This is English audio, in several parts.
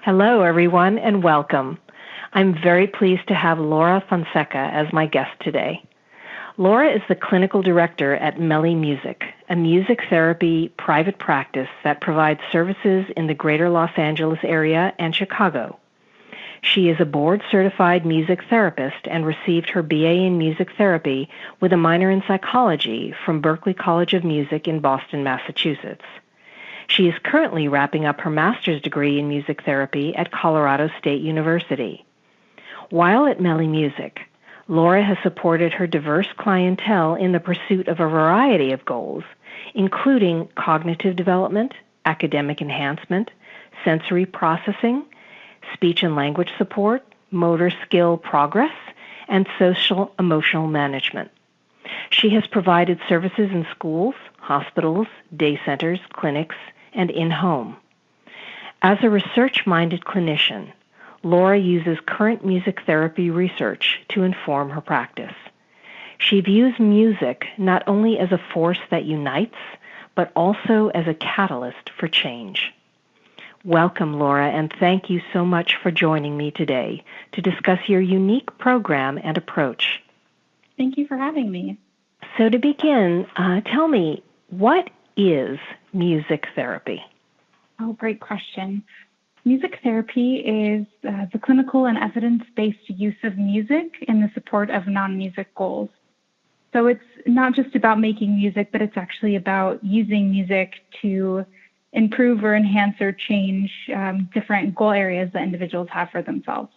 Hello, everyone, and welcome. I'm very pleased to have Laura Fonseca as my guest today. Laura is the clinical director at Meli Music, a music therapy private practice that provides services in the greater Los Angeles area and Chicago. She is a board-certified music therapist and received her BA in music therapy with a minor in psychology from Berklee College of Music in Boston, Massachusetts. She is currently wrapping up her master's degree in music therapy at Colorado State University. While at Meli Music, Laura has supported her diverse clientele in the pursuit of a variety of goals, including cognitive development, academic enhancement, sensory processing, speech and language support, motor skill progress, and social-emotional management. She has provided services in schools, hospitals, day centers, clinics, and in-home. As a research-minded clinician, Laura uses current music therapy research to inform her practice. She views music not only as a force that unites, but also as a catalyst for change. Welcome, Laura, and thank you so much for joining me today to discuss your unique program and approach. Thank you for having me. So to begin, tell me, what is music therapy? Oh, great question. Music therapy is the clinical and evidence-based use of music in the support of non-music goals. So it's not just about making music, but it's actually about using music to improve or enhance or change different goal areas that individuals have for themselves.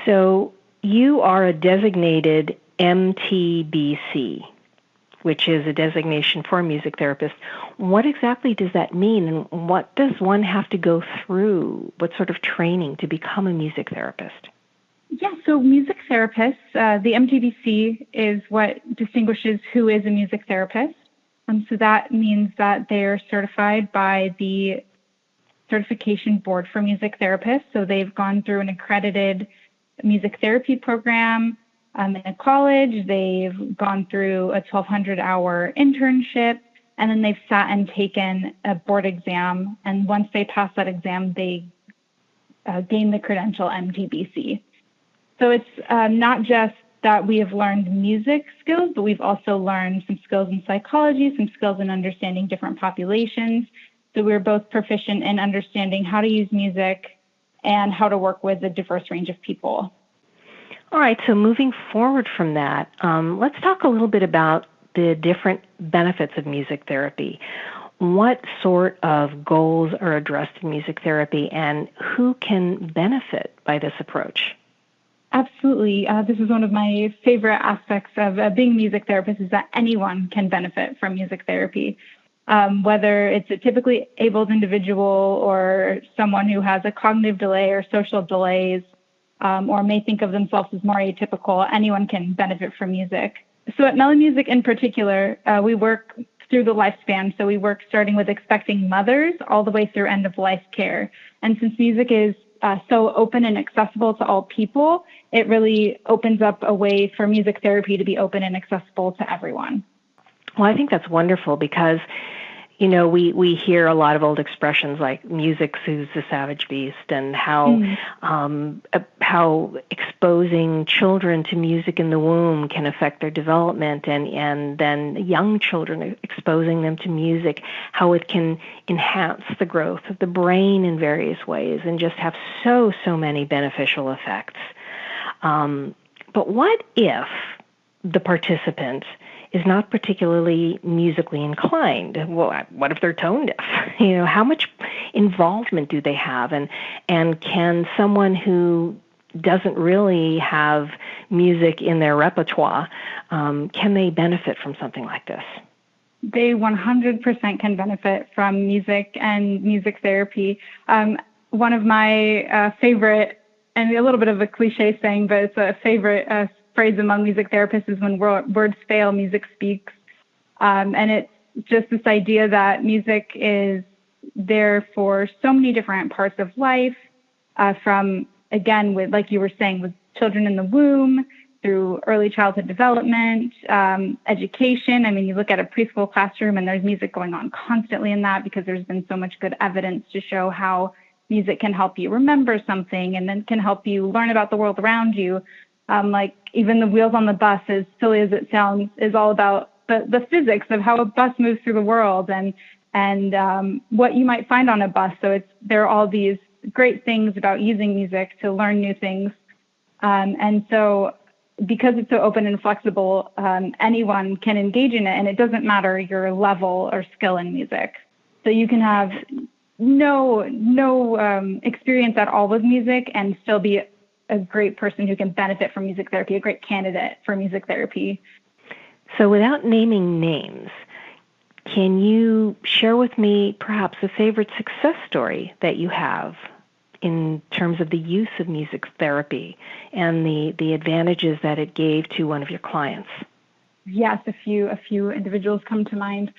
So you are a designated MTBC, which is a designation for a music therapist. What exactly does that mean, and what does one have to go through? What sort of training to become a music therapist? Yeah, so music therapists, the MTBC is what distinguishes who is a music therapist. So that means that they're certified by the Certification Board for Music Therapists. So they've gone through an accredited music therapy program in a college. They've gone through a 1,200-hour internship, and then they've sat and taken a board exam. And once they pass that exam, they gain the credential MTBC. So it's not just that we have learned music skills, but we've also learned some skills in psychology, some skills in understanding different populations. So we're both proficient in understanding how to use music and how to work with a diverse range of people. All right, so moving forward from that, let's talk a little bit about the different benefits of music therapy. What sort of goals are addressed in music therapy, and who can benefit by this approach? Absolutely. This is one of my favorite aspects of being a music therapist, is that anyone can benefit from music therapy, whether it's a typically abled individual or someone who has a cognitive delay or social delays, or may think of themselves as more atypical. Anyone can benefit from music. So at Meli Music in particular, we work through the lifespan. So we work starting with expecting mothers all the way through end-of-life care. And since music is so open and accessible to all people, it really opens up a way for music therapy to be open and accessible to everyone. Well, I think that's wonderful because, you know, we hear a lot of old expressions like music soothes the savage beast, and how exposing children to music in the womb can affect their development, and then young children, exposing them to music, how it can enhance the growth of the brain in various ways and just have so many beneficial effects. But what if the participant is not particularly musically inclined? Well, what if they're tone deaf? You know, how much involvement do they have? And can someone who doesn't really have music in their repertoire, can they benefit from something like this? They 100% can benefit from music and music therapy. One of my favorite, and a little bit of a cliche saying, but it's a favorite phrase among music therapists, is when words fail, music speaks. And it's just this idea that music is there for so many different parts of life, from, again, with, like you were saying, with children in the womb, through early childhood development, education. I mean, you look at a preschool classroom and there's music going on constantly in that, because there's been so much good evidence to show how music can help you remember something and then can help you learn about the world around you. Like even the wheels on the bus, as silly as it sounds, is all about the physics of how a bus moves through the world and what you might find on a bus. So there are all these great things about using music to learn new things. And so because it's so open and flexible, anyone can engage in it, and it doesn't matter your level or skill in music. So you can have no experience at all with music and still be a great person who can benefit from music therapy, a great candidate for music therapy. So without naming names, can you share with me perhaps a favorite success story that you have in terms of the use of music therapy and the advantages that it gave to one of your clients? Yes, a few individuals come to mind.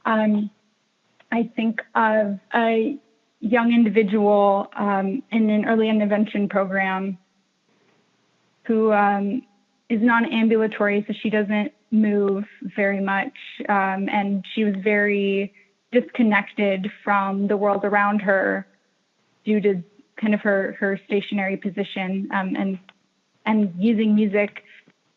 I think of a young individual in an early intervention program who is non-ambulatory, so she doesn't move very much, and she was very disconnected from the world around her due to kind of her stationary position, and using music.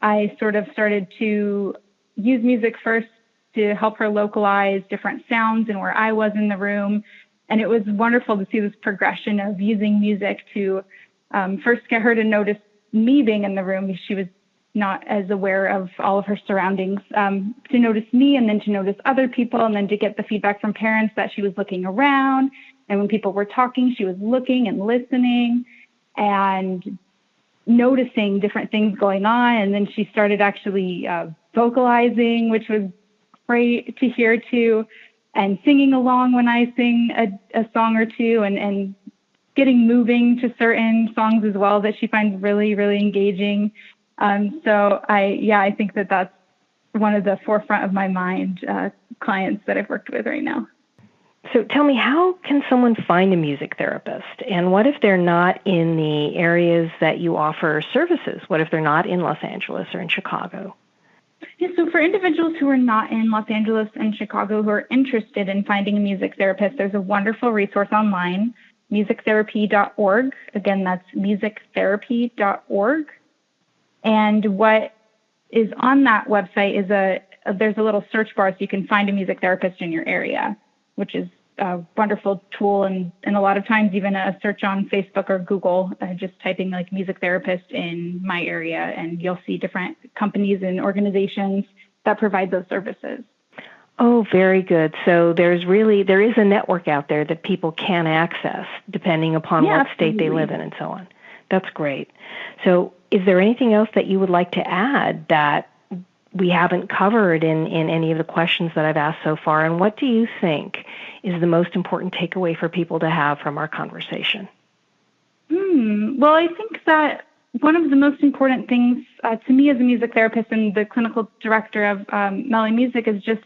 I sort of started to use music first to help her localize different sounds and where I was in the room. And it was wonderful to see this progression of using music to first get her to notice me being in the room. She was not as aware of all of her surroundings, to notice me and then to notice other people and then to get the feedback from parents that she was looking around. And when people were talking, she was looking and listening and noticing different things going on. And then she started actually vocalizing, which was great to hear too, and singing along when I sing a song or two, and getting moving to certain songs as well that she finds really, really engaging. So I think that's one of the forefront of my mind clients that I've worked with right now. So tell me, how can someone find a music therapist? And what if they're not in the areas that you offer services? What if they're not in Los Angeles or in Chicago? Yeah, so for individuals who are not in Los Angeles and Chicago who are interested in finding a music therapist, there's a wonderful resource online, musictherapy.org. Again, that's musictherapy.org. And what is on that website is there's a little search bar so you can find a music therapist in your area, which is a wonderful tool, and a lot of times even a search on Facebook or Google, just typing like music therapist in my area, and you'll see different companies and organizations that provide those services. Oh, very good. So there is a network out there that people can access depending upon what state they live in and so on. That's great. So is there anything else that you would like to add that we haven't covered in any of the questions that I've asked so far? And what do you think is the most important takeaway for people to have from our conversation? Well, I think that one of the most important things to me as a music therapist and the clinical director of Meli Music is just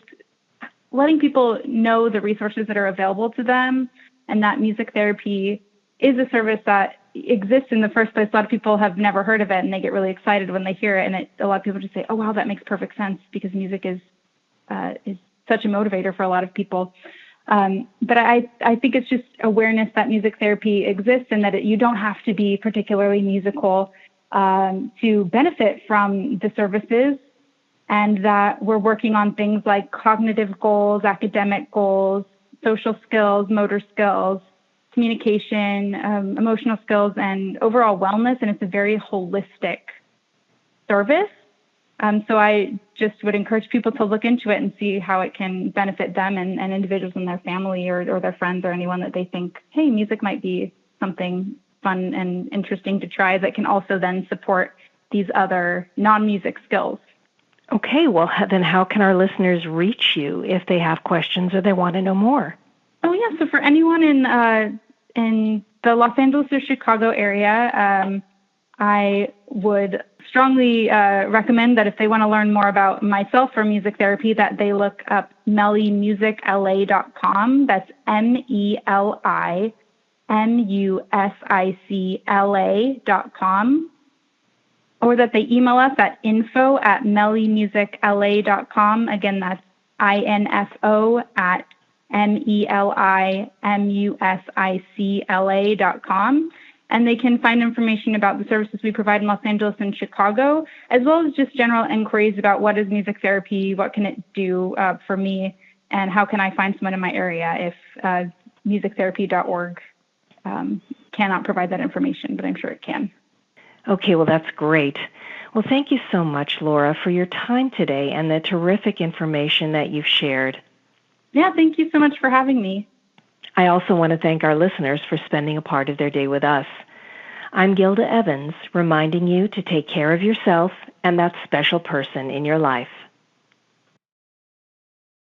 letting people know the resources that are available to them, and that music therapy is a service that exists in the first place. A lot of people have never heard of it, and they get really excited when they hear it. And a lot of people just say, "Oh, wow, that makes perfect sense," because music is such a motivator for a lot of people. But I think it's just awareness that music therapy exists, and that you don't have to be particularly musical to benefit from the services, and that we're working on things like cognitive goals, academic goals, social skills, motor skills, communication, emotional skills, and overall wellness. And it's a very holistic service. So I just would encourage people to look into it and see how it can benefit them and individuals in their family or their friends or anyone that they think, hey, music might be something fun and interesting to try that can also then support these other non-music skills. Okay, well, then how can our listeners reach you if they have questions or they want to know more? Oh, yeah. So for anyone in the Los Angeles or Chicago area, I would strongly recommend that if they want to learn more about myself or music therapy, that they look up melimusicla.com. That's MELIMUSICLA.com. Or that they email us at info@melimusicla.com. Again, that's info@ MELIMUSICLA.com. And they can find information about the services we provide in Los Angeles and Chicago, as well as just general inquiries about what is music therapy, what can it do for me, and how can I find someone in my area if musictherapy.org cannot provide that information, but I'm sure it can. Okay, well, that's great. Well, thank you so much, Laura, for your time today and the terrific information that you've shared. Yeah, thank you so much for having me. I also want to thank our listeners for spending a part of their day with us. I'm Gilda Evans, reminding you to take care of yourself and that special person in your life.